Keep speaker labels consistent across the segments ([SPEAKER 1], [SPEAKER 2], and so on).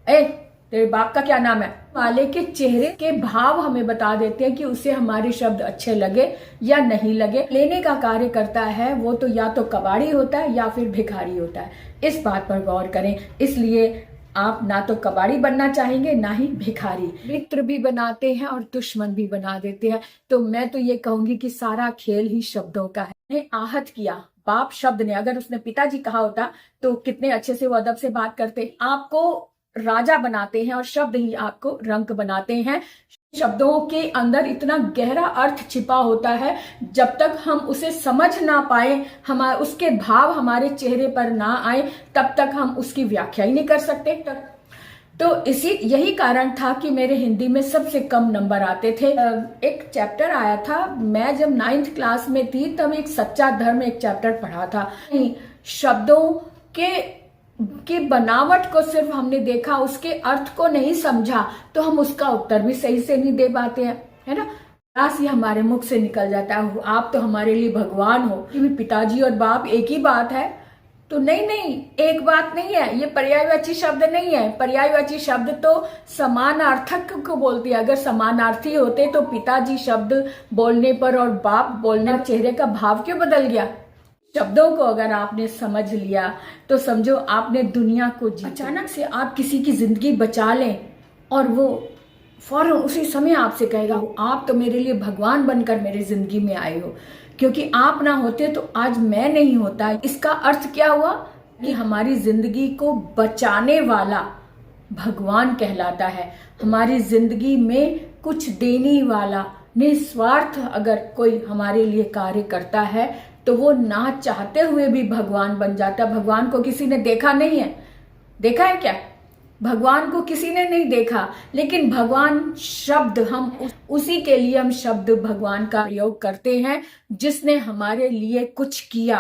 [SPEAKER 1] ए तेरे बाप का क्या नाम है वाले के चेहरे के भाव हमें बता देते हैं कि उसे हमारे शब्द अच्छे लगे या नहीं लगे। लेने का कार्य करता है वो तो या तो कबाड़ी होता है या फिर भिखारी होता है। इस बात पर गौर करें। इसलिए आप ना तो कबाड़ी बनना चाहेंगे ना ही भिखारी। मित्र भी बनाते हैं और दुश्मन भी बना देते हैं। तो मैं तो ये कहूंगी कि सारा खेल ही शब्दों का है। ने आहत किया बाप शब्द ने, अगर उसने पिताजी कहा होता तो कितने अच्छे से वो अदब से बात करते। आपको राजा बनाते हैं और शब्द ही आपको रंक बनाते हैं। शब्दों के अंदर इतना गहरा अर्थ छिपा होता है, जब तक हम उसे समझ ना पाए, हमारे उसके भाव हमारे चेहरे पर ना आए, तब तक हम उसकी व्याख्या ही नहीं कर सकते। तो यही कारण था कि मेरे हिंदी में सबसे कम नंबर आते थे। एक चैप्टर आया था, मैं जब 9th क्लास में थी तब एक सच्चा धर्म एक चैप्टर पढ़ा था। शब्दों की बनावट को सिर्फ हमने देखा, उसके अर्थ को नहीं समझा, तो हम उसका उत्तर भी सही से नहीं दे पाते हैं, है ना। बस ये हमारे मुख से निकल जाता है, आप तो हमारे लिए भगवान हो। कि भी पिताजी और बाप एक ही बात है, तो नहीं, एक बात नहीं है। ये पर्यायवाची शब्द नहीं है। पर्यायवाची शब्द तो समानार्थक को बोलती है। अगर समानार्थी होते तो पिताजी शब्द बोलने पर और बाप बोलने पर चेहरे का भाव क्यों बदल गया। शब्दों को अगर आपने समझ लिया तो समझो आपने दुनिया को जीता। अचानक से आप किसी की जिंदगी बचा लें और वो फौरन उसी समय आपसे कहेगा आप तो मेरे लिए भगवान बनकर मेरी जिंदगी में आए हो, क्योंकि आप ना होते तो आज मैं नहीं होता। इसका अर्थ क्या हुआ कि हमारी जिंदगी को बचाने वाला भगवान कहलाता है। हमारी जिंदगी में कुछ देने वाला, निस्वार्थ अगर कोई हमारे लिए कार्य करता है तो वो ना चाहते हुए भी भगवान बन जाता। भगवान को किसी ने देखा नहीं है, देखा है क्या? भगवान को किसी ने नहीं देखा, लेकिन भगवान शब्द हम उसी के लिए हम शब्द भगवान का प्रयोग करते हैं जिसने हमारे लिए कुछ किया,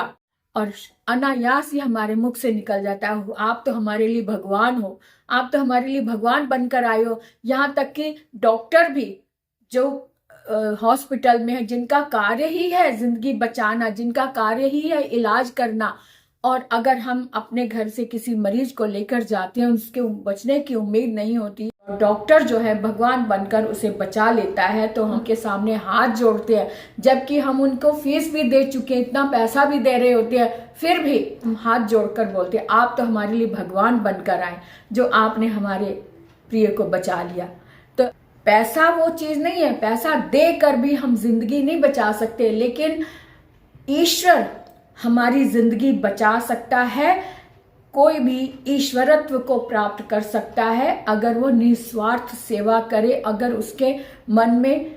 [SPEAKER 1] और अनायास ही हमारे मुख से निकल जाता है आप तो हमारे लिए भगवान हो, आप तो हमारे लिए भगवान बनकर आए हो। यहाँ तक कि डॉक्टर भी जो हॉस्पिटल में है, जिनका कार्य ही है जिंदगी बचाना, जिनका कार्य ही है इलाज करना, और अगर हम अपने घर से किसी मरीज को लेकर जाते हैं, उसके बचने की उम्मीद नहीं होती, डॉक्टर जो है भगवान बनकर उसे बचा लेता है, तो हम के सामने हाथ जोड़ते हैं। जबकि हम उनको फीस भी दे चुके हैं, इतना पैसा भी दे रहे होते हैं, फिर भी हम हाथ जोड़कर बोलते हैं आप तो हमारे लिए भगवान बनकर आए, जो आपने हमारे प्रिय को बचा लिया। तो पैसा वो चीज नहीं है, पैसा देकर भी हम जिंदगी नहीं बचा सकते, लेकिन ईश्वर हमारी जिंदगी बचा सकता है। कोई भी ईश्वरत्व को प्राप्त कर सकता है अगर वो निस्वार्थ सेवा करे, अगर उसके मन में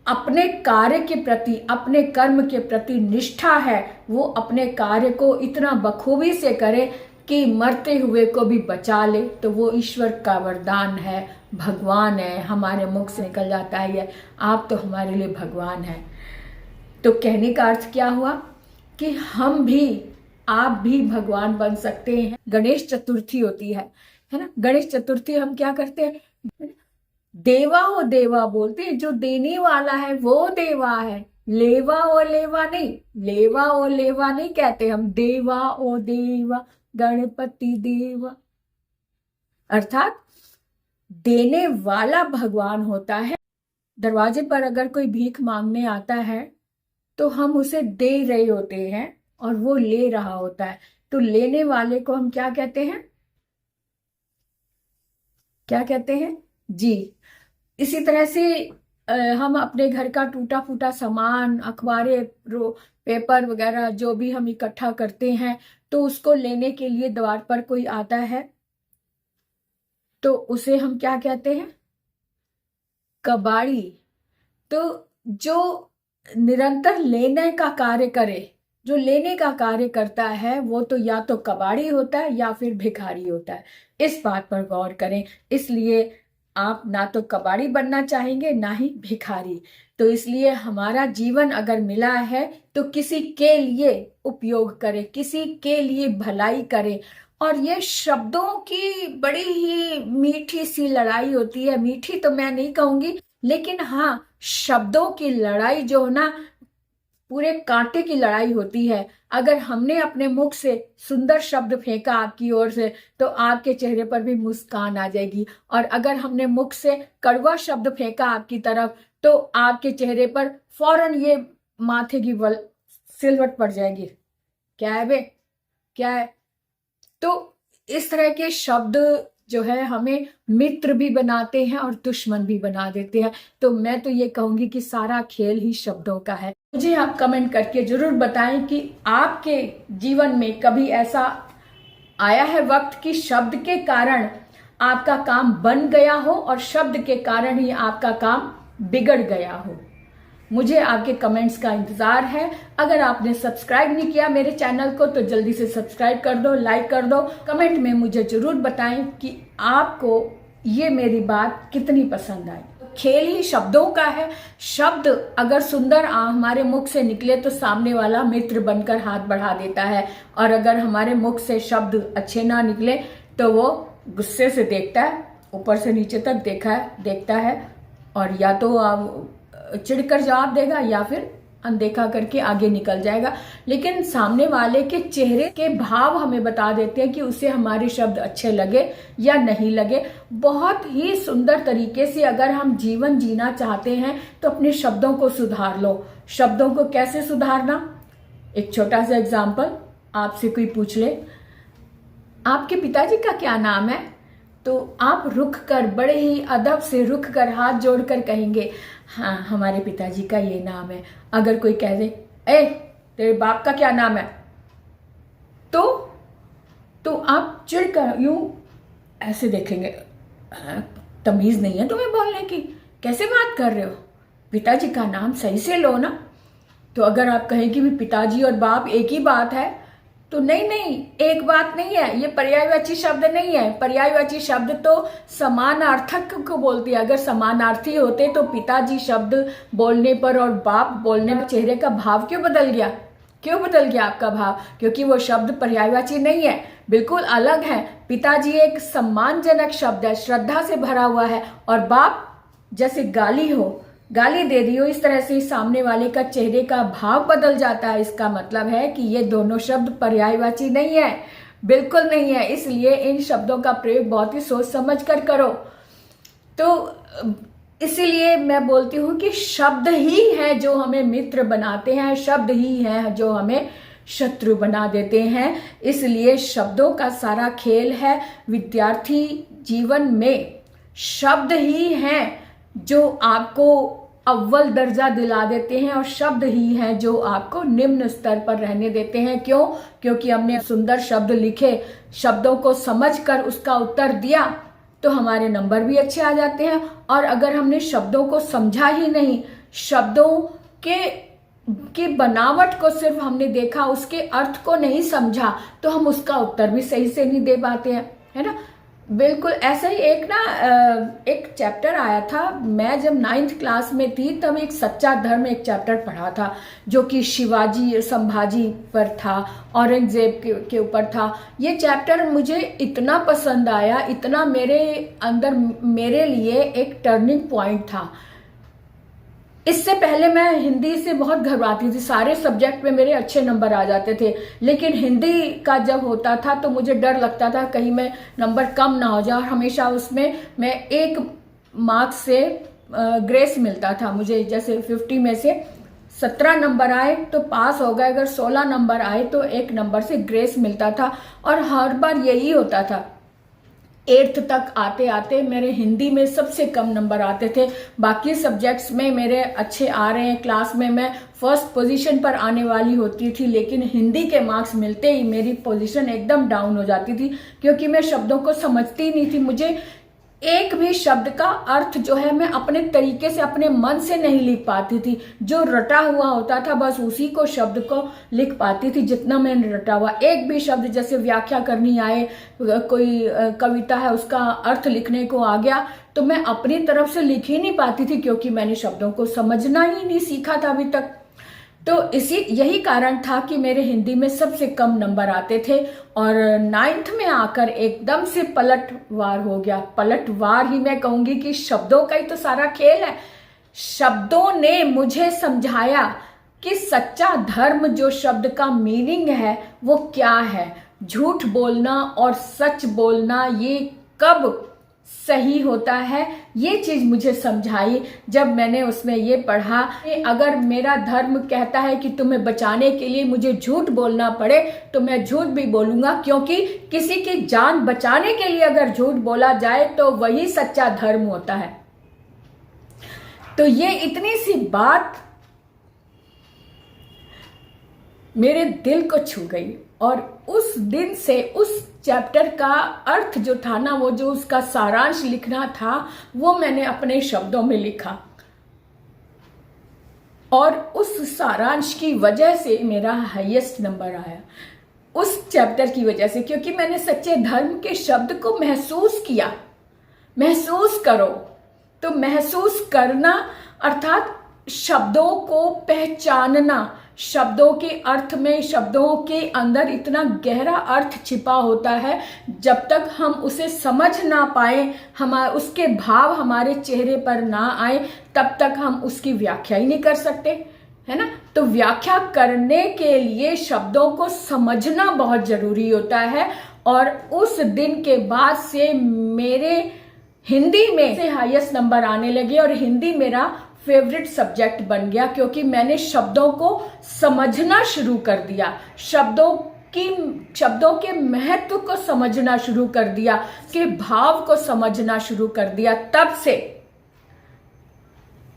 [SPEAKER 1] अपने कार्य के प्रति, अपने कर्म के प्रति निष्ठा है, वो अपने कार्य को इतना बखूबी से करे कि मरते हुए को भी बचा ले, तो वो ईश्वर का वरदान है, भगवान है। हमारे मुख से निकल जाता है ये आप तो हमारे लिए भगवान है। तो कहने का अर्थ क्या हुआ कि हम भी, आप भी भगवान बन सकते हैं। गणेश चतुर्थी होती है ना। गणेश चतुर्थी हम क्या करते हैं, देवा हो देवा बोलते हैं, जो देने वाला है वो देवा है, लेवा ओ लेवा नहीं, लेवा ओ लेवा नहीं कहते हम, देवा ओ देवा, गणपति देवा, अर्थात देने वाला भगवान होता है। दरवाजे पर अगर कोई भीख मांगने आता है तो हम उसे दे रहे होते हैं और वो ले रहा होता है, तो लेने वाले को हम क्या कहते हैं, क्या कहते हैं जी। इसी तरह से हम अपने घर का टूटा फूटा सामान, अखबारें, पेपर वगैरह जो भी हम इकट्ठा करते हैं, तो उसको लेने के लिए द्वार पर कोई आता है तो उसे हम क्या कहते हैं, कबाड़ी। तो जो निरंतर लेने का कार्य करे, जो लेने का कार्य करता है, वो तो या तो कबाड़ी होता है या फिर भिखारी होता है। इस बात पर गौर करें। इसलिए आप ना तो कबाड़ी बनना चाहेंगे ना ही भिखारी। तो इसलिए हमारा जीवन अगर मिला है तो किसी के लिए उपयोग करें, किसी के लिए भलाई करें। और ये शब्दों की बड़ी ही मीठी सी लड़ाई होती है। मीठी तो मैं नहीं कहूंगी, लेकिन हाँ, शब्दों की लड़ाई जो ना पूरे कांटे की लड़ाई होती है। अगर हमने अपने मुख से सुंदर शब्द फेंका आपकी ओर से तो आपके चेहरे पर भी मुस्कान आ जाएगी, और अगर हमने मुख से कड़वा शब्द फेंका आपकी तरफ तो आपके चेहरे पर फौरन ये माथे की सिलवट पड़ जाएगी। क्या है बे, क्या है? तो इस तरह के शब्द जो है हमें मित्र भी बनाते हैं और दुश्मन भी बना देते हैं। तो मैं तो ये कहूंगी कि सारा खेल ही शब्दों का है। मुझे आप कमेंट करके जरूर बताएं कि आपके जीवन में कभी ऐसा आया है वक्त कि शब्द के कारण आपका काम बन गया हो और शब्द के कारण ही आपका काम बिगड़ गया हो। मुझे आपके कमेंट्स का इंतजार है। अगर आपने सब्सक्राइब नहीं किया मेरे चैनल को तो जल्दी से सब्सक्राइब कर दो, लाइक कर दो। कमेंट में मुझे जरूर बताएं कि आपको ये मेरी बात कितनी पसंद आई। खेल ही शब्दों का है। शब्द अगर सुंदर हमारे मुख से निकले तो सामने वाला मित्र बनकर हाथ बढ़ा देता है, और अगर हमारे मुख से शब्द अच्छे ना निकले तो वो गुस्से से देखता है, ऊपर से नीचे तक देखता है और या तो चिढ़कर जवाब देगा या फिर अनदेखा करके आगे निकल जाएगा। लेकिन सामने वाले के चेहरे के भाव हमें बता देते हैं कि उसे हमारे शब्द अच्छे लगे या नहीं लगे। बहुत ही सुंदर तरीके से अगर हम जीवन जीना चाहते हैं तो अपने शब्दों को सुधार लो। शब्दों को कैसे सुधारना? एक छोटा सा एग्जाम्पल, आपसे कोई पूछ ले आपके पिताजी का क्या नाम है, तो आप रुक कर बड़े ही अदब से रुक कर हाथ जोड़कर कहेंगे हाँ हमारे पिताजी का ये नाम है। अगर कोई कह दे ए तेरे बाप का क्या नाम है, तो आप चिढ़कर यूं ऐसे देखेंगे, तमीज नहीं है तुम्हें बोलने की, कैसे बात कर रहे हो, पिताजी का नाम सही से लो ना। तो अगर आप कहें कि भी पिताजी और बाप एक ही बात है, तो नहीं, एक बात नहीं है, ये पर्यायवाची शब्द नहीं है। पर्यायवाची शब्द तो समानार्थक को बोलती है। अगर समानार्थी होते तो पिताजी शब्द बोलने पर और बाप बोलने पर चेहरे का भाव क्यों बदल गया आपका भाव? क्योंकि वो शब्द पर्यायवाची नहीं है, बिल्कुल अलग है। पिताजी एक सम्मानजनक शब्द है, श्रद्धा से भरा हुआ है, और बाप जैसे गाली दे दी हो, इस तरह से सामने वाले का चेहरे का भाव बदल जाता है। इसका मतलब है कि ये दोनों शब्द पर्यायवाची नहीं है, बिल्कुल नहीं है। इसलिए इन शब्दों का प्रयोग बहुत ही सोच समझ कर करो। तो इसीलिए मैं बोलती हूँ कि शब्द ही है जो हमें मित्र बनाते हैं, शब्द ही है जो हमें शत्रु बना देते हैं। इसलिए शब्दों का सारा खेल है। विद्यार्थी जीवन में शब्द ही हैं जो आपको अव्वल दर्जा दिला देते हैं, और शब्द ही हैं जो आपको निम्न स्तर पर रहने देते हैं। क्यों? क्योंकि हमने सुंदर शब्द लिखे, शब्दों को समझकर उसका उत्तर दिया तो हमारे नंबर भी अच्छे आ जाते हैं। और अगर हमने शब्दों को समझा ही नहीं, शब्दों की बनावट को सिर्फ हमने देखा, उसके अर्थ को नहीं समझा, तो हम उसका उत्तर भी सही से नहीं दे पाते हैं, है ना। बिल्कुल ऐसा ही एक चैप्टर आया था। मैं जब 9th क्लास में थी तब एक सच्चा धर्म एक चैप्टर पढ़ा था, जो कि शिवाजी संभाजी पर था, औरंगजेब के ऊपर था। ये चैप्टर मुझे इतना पसंद आया, इतना मेरे अंदर मेरे लिए एक टर्निंग पॉइंट था। इससे पहले मैं हिंदी से बहुत घबराती थी, सारे सब्जेक्ट में मेरे अच्छे नंबर आ जाते थे, लेकिन हिंदी का जब होता था तो मुझे डर लगता था कहीं मैं नंबर कम ना हो जाए, और हमेशा उसमें मैं 1 मार्क्स से ग्रेस मिलता था मुझे। जैसे 50 में से 17 नंबर आए तो पास हो गए, अगर 16 नंबर आए तो 1 नंबर से ग्रेस मिलता था, और हर बार यही होता था। 8th तक आते आते मेरे हिंदी में सबसे कम नंबर आते थे। बाकी सब्जेक्ट्स में मेरे अच्छे आ रहे हैं, क्लास में मैं फर्स्ट पोजीशन पर आने वाली होती थी, लेकिन हिंदी के मार्क्स मिलते ही मेरी पोजीशन एकदम डाउन हो जाती थी, क्योंकि मैं शब्दों को समझती नहीं थी। मुझे एक भी शब्द का अर्थ जो है मैं अपने तरीके से अपने मन से नहीं लिख पाती थी। जो रटा हुआ होता था बस उसी को शब्द को लिख पाती थी, जितना मैंने रटा हुआ। एक भी शब्द जैसे व्याख्या करनी आए, कोई कविता है उसका अर्थ लिखने को आ गया, तो मैं अपनी तरफ से लिख ही नहीं पाती थी, क्योंकि मैंने शब्दों को समझना ही नहीं सीखा था अभी तक। तो यही कारण था कि मेरे हिंदी में सबसे कम नंबर आते थे, और 9th में आकर एकदम से पलटवार हो गया। पलटवार ही मैं कहूंगी कि शब्दों का ही तो सारा खेल है। शब्दों ने मुझे समझाया कि सच्चा धर्म जो शब्द का मीनिंग है वो क्या है। झूठ बोलना और सच बोलना ये कब सही होता है, ये चीज मुझे समझाई जब मैंने उसमें ये पढ़ा कि अगर मेरा धर्म कहता है कि तुम्हें बचाने के लिए मुझे झूठ बोलना पड़े तो मैं झूठ भी बोलूंगा, क्योंकि किसी की जान बचाने के लिए अगर झूठ बोला जाए तो वही सच्चा धर्म होता है। तो ये इतनी सी बात मेरे दिल को छू गई और उस दिन से उस चैप्टर का अर्थ जो था ना, वो जो उसका सारांश लिखना था वो मैंने अपने शब्दों में लिखा और उस सारांश की वजह से मेरा हाईएस्ट नंबर आया उस चैप्टर की वजह से, क्योंकि मैंने सच्चे धर्म के शब्द को महसूस किया। महसूस करो, तो महसूस करना अर्थात शब्दों को पहचानना, शब्दों के अर्थ में, शब्दों के अंदर इतना गहरा अर्थ छिपा होता है, जब तक हम उसे समझ ना पाए, उसके भाव हमारे चेहरे पर ना आए, तब तक हम उसकी व्याख्या ही नहीं कर सकते, है ना। तो व्याख्या करने के लिए शब्दों को समझना बहुत जरूरी होता है। और उस दिन के बाद से मेरे हिंदी में से हाईएस्ट नंबर आने लगे और हिंदी मेरा फेवरेट सब्जेक्ट बन गया, क्योंकि मैंने शब्दों को समझना शुरू कर दिया, शब्दों के महत्व को समझना शुरू कर दिया, के भाव को समझना शुरू कर दिया तब से।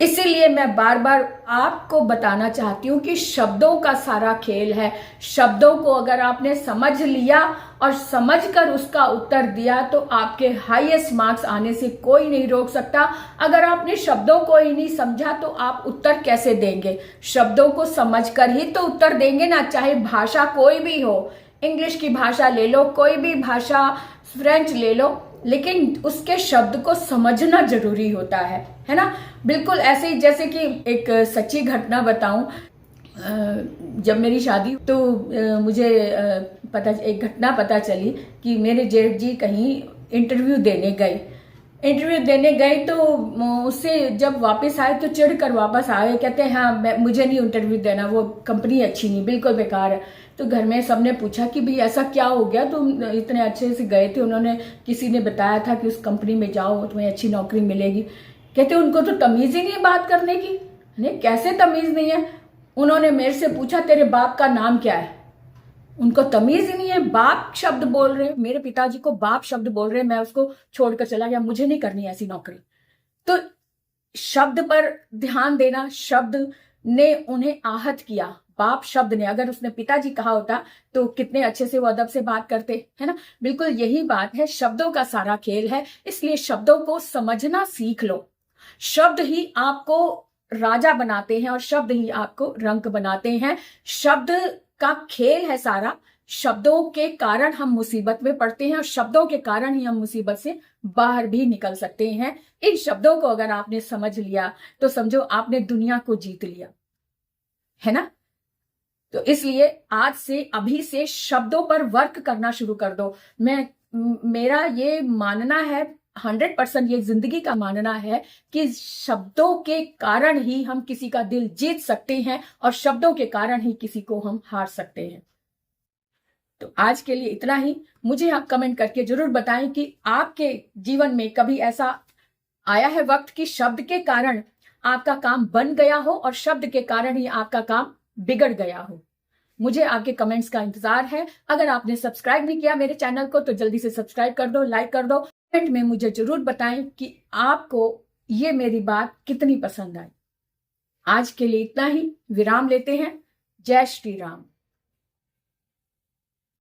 [SPEAKER 1] इसीलिए मैं बार बार आपको बताना चाहती हूँ कि शब्दों का सारा खेल है। शब्दों को अगर आपने समझ लिया और समझकर उसका उत्तर दिया तो आपके हाईएस्ट मार्क्स आने से कोई नहीं रोक सकता। अगर आपने शब्दों को ही नहीं समझा तो आप उत्तर कैसे देंगे? शब्दों को समझकर ही तो उत्तर देंगे ना, चाहे भाषा कोई भी हो। इंग्लिश की भाषा ले लो, कोई भी भाषा, फ्रेंच ले लो, लेकिन उसके शब्द को समझना जरूरी होता है ना। बिल्कुल ऐसे ही जैसे कि एक सच्ची घटना बताऊं, जब मेरी शादी तो मुझे एक घटना पता चली कि मेरे जेठ जी कहीं इंटरव्यू देने गए तो उससे जब वापस आए तो चिढ़ कर वापस आए, कहते हैं हाँ मुझे नहीं इंटरव्यू देना, वो कंपनी अच्छी नहीं, बिल्कुल बेकार है। तो घर में सबने पूछा कि भाई ऐसा क्या हो गया, तुम इतने अच्छे से गए थे, उन्होंने किसी ने बताया था कि उस कंपनी में जाओ तुम्हें अच्छी नौकरी मिलेगी। कहते उनको तो तमीज ही नहीं है बात करने की। नहीं, कैसे तमीज नहीं है? उन्होंने मेरे से पूछा तेरे बाप का नाम क्या है? उनको तमीज ही नहीं है, बाप शब्द बोल रहे, मेरे पिताजी को बाप शब्द बोल रहे, मैं उसको छोड़कर चला गया, मुझे नहीं करनी ऐसी नौकरी। तो शब्द पर ध्यान देना, शब्द ने उन्हें आहत किया, बाप शब्द ने। अगर उसने पिताजी कहा होता तो कितने अच्छे से वो अदब से बात करते, है ना। बिल्कुल यही बात है, शब्दों का सारा खेल है, इसलिए शब्दों को समझना सीख लो। शब्द ही आपको राजा बनाते हैं और शब्द ही आपको रंक बनाते हैं। शब्द का खेल है सारा। शब्दों के कारण हम मुसीबत में पड़ते हैं और शब्दों के कारण ही हम मुसीबत से बाहर भी निकल सकते हैं। इन शब्दों को अगर आपने समझ लिया तो समझो आपने दुनिया को जीत लिया, है ना। तो इसलिए आज से, अभी से शब्दों पर वर्क करना शुरू कर दो। मेरा ये मानना है, 100% ये जिंदगी का मानना है कि शब्दों के कारण ही हम किसी का दिल जीत सकते हैं और शब्दों के कारण ही किसी को हम हार सकते हैं। तो आज के लिए इतना ही। मुझे आप कमेंट करके जरूर बताएं कि आपके जीवन में कभी ऐसा आया है वक्त कि शब्द के कारण आपका काम बन गया हो और शब्द के कारण ही आपका काम बिगड़ गया हो। मुझे आपके कमेंट्स का इंतजार है। अगर आपने सब्सक्राइब नहीं किया मेरे चैनल को तो जल्दी से सब्सक्राइब कर दो, लाइक कर दो। कमेंट में मुझे जरूर बताएं कि आपको ये मेरी बात कितनी पसंद आई। आज के लिए इतना ही, विराम लेते हैं। जय श्री राम।